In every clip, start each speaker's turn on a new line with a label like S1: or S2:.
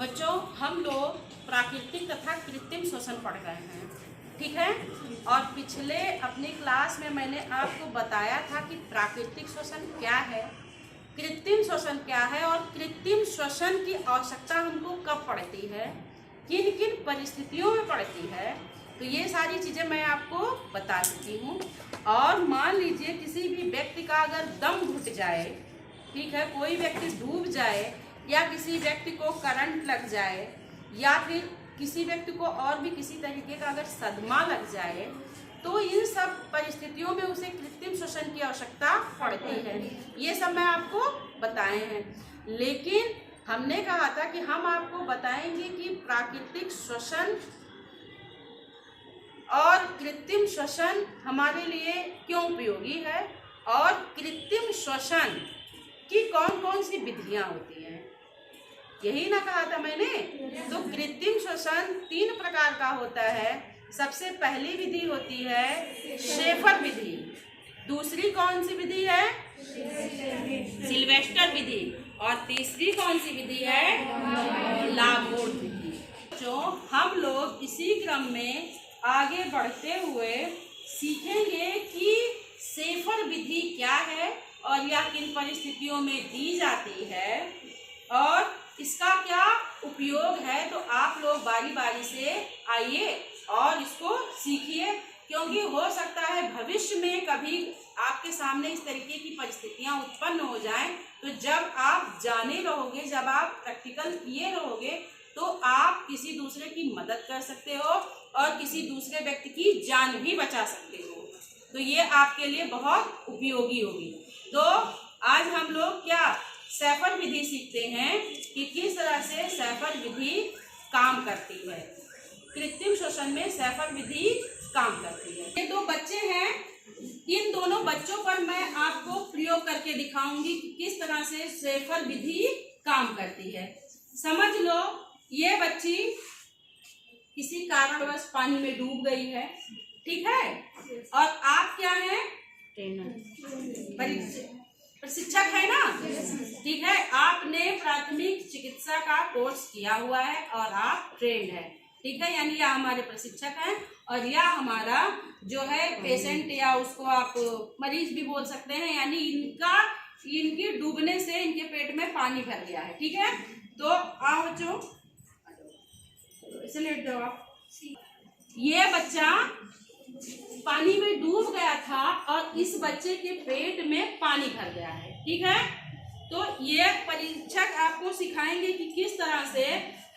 S1: बच्चों, हम लोग प्राकृतिक तथा कृत्रिम श्वसन पढ़ रहे हैं, ठीक है। और पिछले अपनी क्लास में मैंने आपको बताया था कि प्राकृतिक श्वसन क्या है, कृत्रिम श्वसन क्या है और कृत्रिम श्वसन की आवश्यकता हमको कब पड़ती है, किन किन परिस्थितियों में पड़ती है। तो ये सारी चीज़ें मैं आपको बता चुकी हूँ। और मान लीजिए किसी भी व्यक्ति का अगर दम घुट जाए, ठीक है, कोई व्यक्ति डूब जाए या किसी व्यक्ति को करंट लग जाए या फिर किसी व्यक्ति को और भी किसी तरीके का अगर सदमा लग जाए, तो इन सब परिस्थितियों में उसे कृत्रिम श्वसन की आवश्यकता पड़ती है। ये सब मैं आपको बताए हैं, लेकिन हमने कहा था कि हम आपको बताएंगे कि प्राकृतिक श्वसन और कृत्रिम श्वसन हमारे लिए क्यों उपयोगी है और कृत्रिम श्वसन की कौन कौन सी विधियां होती हैं। यही ना कहा था मैंने। तो कृत्रिम श्वसन 3 प्रकार का होता है। सबसे पहली विधि होती है शेफर विधि। दूसरी कौन सी विधि है? सिल्वेस्टर विधि। और तीसरी कौन सी विधि है? लाबोर्ड विधि। जो हम लोग इसी क्रम में आगे बढ़ते हुए सीखेंगे कि शेफर विधि क्या है और यह किन परिस्थितियों में दी जाती है और इसका क्या उपयोग है। तो आप लोग बारी बारी से आइए और इसको सीखिए, क्योंकि हो सकता है भविष्य में कभी आपके सामने इस तरीके की परिस्थितियां उत्पन्न हो जाएं, तो जब आप जाने रहोगे, जब आप प्रैक्टिकल किए रहोगे, तो आप किसी दूसरे की मदद कर सकते हो और किसी दूसरे व्यक्ति की जान भी बचा सकते हो। तो ये आपके लिए बहुत उपयोगी होगी। तो आज हम लोग क्या शेफर विधि सीखते हैं कि किस तरह से शेफर विधि काम करती है। कृत्रिम श्वसन में शेफर विधि काम करती है। ये 2 बच्चे हैं, इन दोनों बच्चों पर मैं आपको प्रयोग करके दिखाऊंगी कि किस तरह से शेफर विधि काम करती है। समझ लो, ये बच्ची किसी कारणवश पानी में डूब गई है, ठीक है, और आप क्या हैं? प्रशिक्षक है ना, ठीक है। आपने प्राथमिक चिकित्सा का कोर्स किया हुआ है और आप ट्रेंड है, ठीक है। यानी यह हमारे प्रशिक्षक हैं और यह हमारा जो है पेशेंट या उसको आप मरीज भी बोल सकते हैं। यानी इनके डूबने से इनके पेट में पानी भर गया है, ठीक है। तो आओ बच्चों, इसे लेट जाओ आप। ये बच्चा पानी में डूब गया था और इस बच्चे के पेट में पानी भर गया है, ठीक है। तो ये परीक्षक आपको सिखाएंगे कि किस तरह से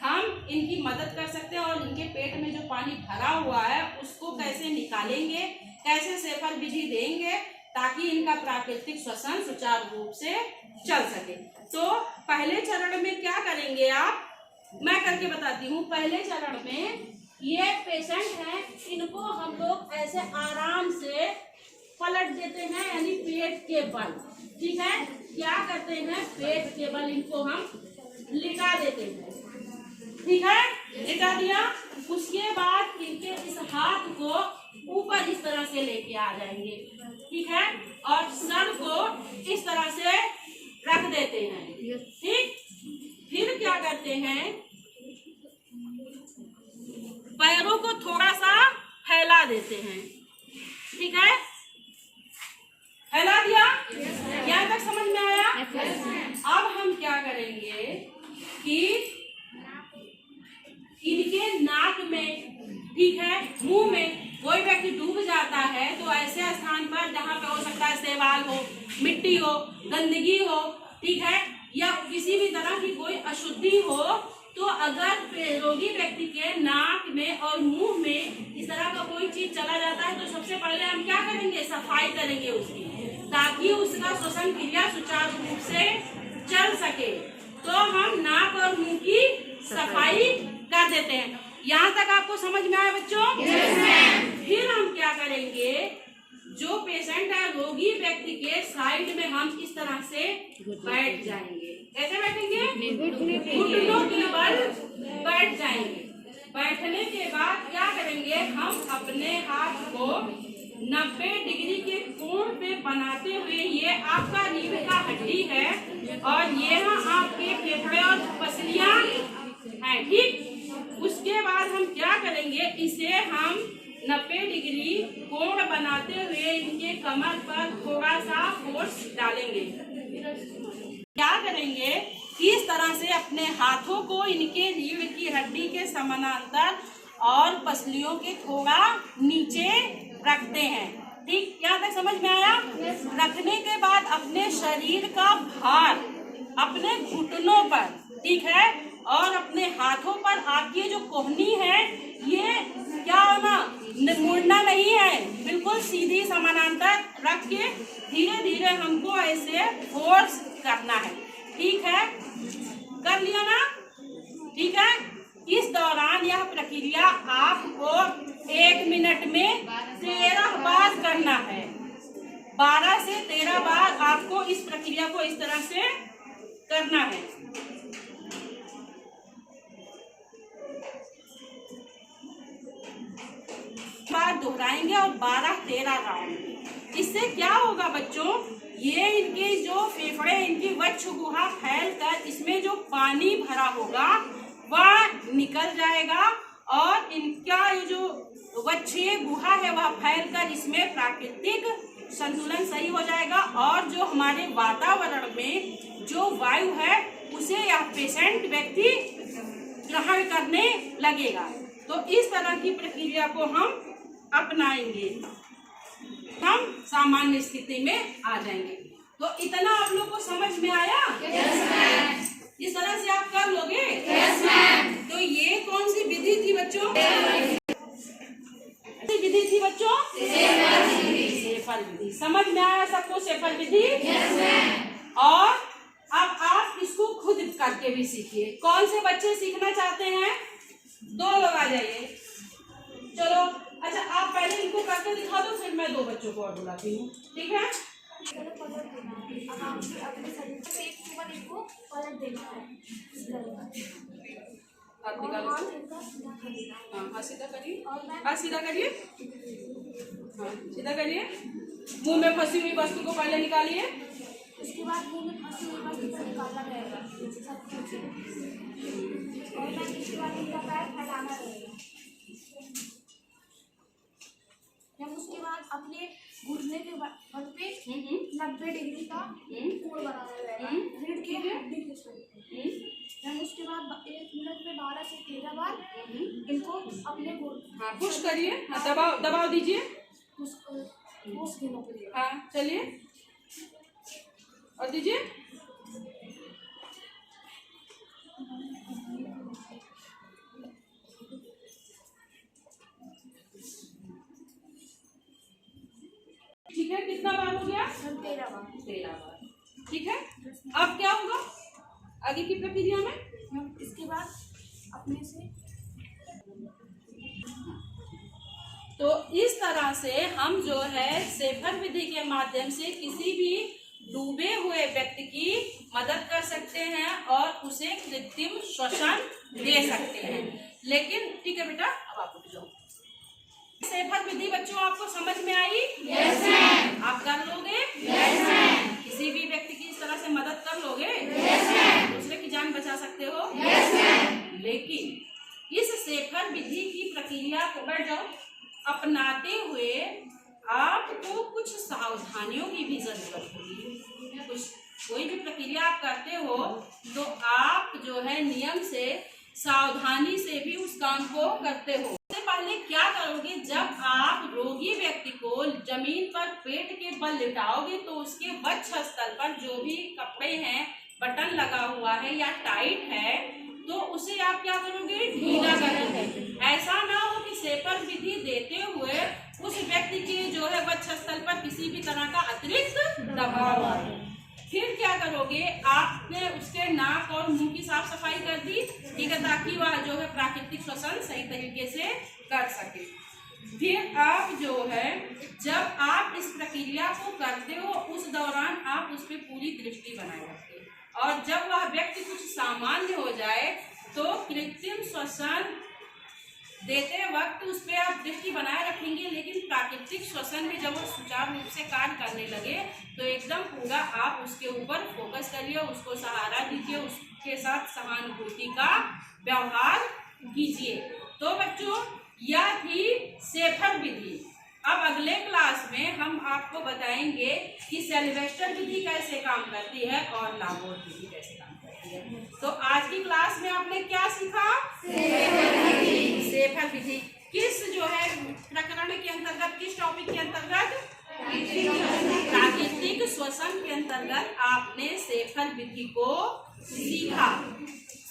S1: हम इनकी मदद कर सकते हैं और इनके पेट में जो पानी भरा हुआ है उसको कैसे निकालेंगे, कैसे शेफर विधि देंगे ताकि इनका प्राकृतिक श्वसन सुचारू रूप से चल सके। तो पहले चरण में क्या करेंगे आप, मैं करके बताती हूँ। पहले चरण में ये पेशेंट हैं, इनको हम लोग ऐसे आराम से पलट देते हैं, यानी पेट के बल, ठीक है। क्या करते हैं, पेट के बल इनको हम लिटा देते हैं, ठीक है, लिटा दिया। उसके बाद इनके इस हाथ को ऊपर इस तरह से लेके आ जाएंगे, ठीक है, और सर को इस तरह से रख देते हैं, ठीक। फिर क्या करते हैं, पैरों को थोड़ा सा फैला देते हैं, ठीक है। फैला दिया? यहाँ तक समझ में आया? अब हम क्या करेंगे कि इनके नाक में, ठीक है, मुंह में कोई व्यक्ति डूब जाता है तो ऐसे स्थान पर जहाँ पे हो सकता है शैवाल हो, मिट्टी हो, गंदगी हो, ठीक है, या किसी भी तरह की कोई अशुद्धि हो, तो अगर रोगी व्यक्ति के नाक में और मुंह में इस तरह का कोई चीज चला जाता है तो सबसे पहले हम क्या करेंगे, सफाई करेंगे उसकी, ताकि उसका श्वसन क्रिया सुचारू रूप से चल सके। तो हम नाक और मुंह की सफाई कर देते हैं। यहाँ तक आपको समझ में आया बच्चों? फिर हम क्या करेंगे, जो पेशेंट है रोगी व्यक्ति के साइड में हम इस तरह से बैठ जाएंगे। कैसे बैठेंगे? घुटनों के बल बैठ जाएंगे। बैठने के बाद क्या करेंगे, हम अपने हाथ को 90 डिग्री के कोण पे बनाते हुए, ये आपका रीढ़ का हड्डी है और ये आपके फेफड़े और पसलियां हैं। ठीक, उसके बाद हम क्या करेंगे, इसे हम 90 डिग्री कोण बनाते हुए इनके कमर पर थोड़ा सा फोर्स डालेंगे। क्या करेंगे, इस तरह से अपने हाथों को इनके रीढ़ की हड्डी के समानांतर और पसलियों के थोड़ा नीचे रखते हैं। ठीक, यहाँ तक समझ में आया? रखने के बाद अपने शरीर का भार अपने घुटनों पर, ठीक है, और अपने हाथों पर आपकी जो कोहनी है ये क्या होना, मुड़ना नहीं है, बिल्कुल सीधी समानांतर रख के धीरे धीरे हमको ऐसे फोर्स करना है। ठीक है, कर लिया ना? ठीक है, इस दौरान यह प्रक्रिया आपको 1 मिनट में 13 बार करना है। 12 से 13 बार आपको इस प्रक्रिया को इस तरह से करना है। बार दोहराएंगे और 12-13 राउंड। इससे क्या होगा बच्चों, ये इनके जो फेफड़े, इनकी वक्ष गुहा फैलकर इसमें जो पानी भरा होगा वह निकल जाएगा और इनका ये जो वक्षीय गुहा है वह फैलकर इसमें प्राकृतिक संतुलन सही हो जाएगा और जो हमारे वातावरण में जो वायु है उसे यह पेशेंट व्यक्ति ग्रहण करने लगेगा। तो इस तरह की प्रक्रिया को हम अपनाएंगे, हम सामान्य स्थिति में आ जाएंगे। तो इतना आप लोग को समझ में आया? Yes, ma'am। इस तरह से आप कर लोगे? Yes, ma'am। तो ये कौन सी विधि थी बच्चों? विधि थी बच्चों? सेफर विधि। समझ में आया सबको सेफर विधि? Yes, ma'am। और अब आप इसको खुद करके भी सीखिए। कौन से बच्चे सीखना चाहते हैं? 2 लोग आ जाइए। चलो, अच्छा आप पहले इनको करके दिखा दो, फिर मैं 2 बच्चों को और बुलाती हूँ। ठीक है? हाथ निकालो। हाँ, सीधा करिए। हाथ सीधा करिए। हाँ, सीधा करिए। मुंह में फंसी हुई वस्तु को पहले निकालिए।
S2: उसके बाद मुंह में फंसी हुई वस्तु को निकालना रहेगा सब कुछ, और मैं इसके बाद इनका पैर फैलाना रहेगा। जब उसके बाद अपने घुटने के बल पे 90 डिग्री का कोण बनाना रहेगा रीढ़ की हड्डी के साथ। जब उसके बाद 1 मिनट में 12 से 13 बार इनको अपने
S1: पुश करिए। दबाव दबाव दीजिए। हाँ, चलिए और दीजिए। ठीक है, कितना बार हो गया?
S2: 13 बार।
S1: 13 बार। ठीक है, अब क्या होगा आगे की प्रक्रिया में?
S2: हम इसके बाद अपने से
S1: तो इस तरह से हम जो है सेफर विधि के माध्यम से किसी भी डूबे हुए व्यक्ति की मदद कर सकते हैं और उसे कृत्रिम श्वसन दे सकते हैं। लेकिन ठीक है बेटा, अब आप उठ जाओ। सेफर विधि बच्चों आपको समझ में आई? Yes ma'am. आप कर लोगे? Yes ma'am. किसी भी व्यक्ति की इस तरह से मदद कर लोगे? Yes ma'am. दूसरे की जान बचा सकते हो? Yes ma'am. लेकिन इस सेफर विधि की प्रक्रिया को, बैठ जाओ, अपनाते हुए आपको कुछ सावधानियों की भी जरूरत होगी। कोई भी प्रक्रिया आप करते हो तो आप जो है नियम से, सावधानी से भी उस काम को करते हो। सबसे पहले क्या करोगे, जब आप रोगी व्यक्ति को जमीन पर पेट के बल लिटाओगे तो उसके वक्ष स्थल पर जो भी कपड़े हैं, बटन लगा हुआ है या टाइट है, तो उसे आप क्या करोगे, ढीला करोगे। ऐसा ना हो कि सेफर विधि देते हुए उस व्यक्ति के जो है वक्ष स्थल पर किसी भी तरह का अतिरिक्त दबाव आए। फिर क्या करोगे, आपने उसके नाक और मुंह की साफ सफाई कर दी, ठीक है, ताकि वह जो है प्राकृतिक श्वसन सही तरीके से कर सके। फिर आप जो है, जब आप इस प्रक्रिया को करते हो उस दौरान आप उस पर पूरी दृष्टि बनाए रखते हो और जब वह व्यक्ति कुछ सामान्य हो जाए तो कृत्रिम श्वसन देते वक्त उस पर आप दृष्टि बनाए रखेंगे। लेकिन प्राकृतिक श्वसन में जब वो सुचारू रूप से कार्य करने लगे तो एकदम पूरा आप उसके ऊपर फोकस करिए, उसको सहारा दीजिए, के साथ सहानुभूति का व्यवहार कीजिए। तो बच्चों यह थी सेफर विधि। अब अगले क्लास में हम आपको बताएंगे कि सेल्वेस्टर विधि कैसे काम करती है और लाबोर्ट विधि कैसे काम करती है। तो आज की क्लास में आपने क्या सीखा? सेफर विधि किस जो है प्रकरण के अंतर्गत, किस टॉपिक के अंतर्गत? प्राकृतिक श्वसन के अंतर्गत आपने सेफर विधि को सीखा।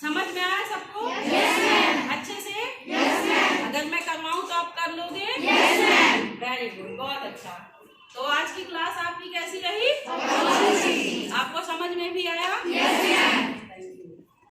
S1: समझ में आया सबको? अच्छे से? अगर मैं करवाऊं तो आप कर लोगे? वेरी गुड, बहुत अच्छा। तो आज की क्लास आपकी कैसी रही? आपको समझ में भी आया?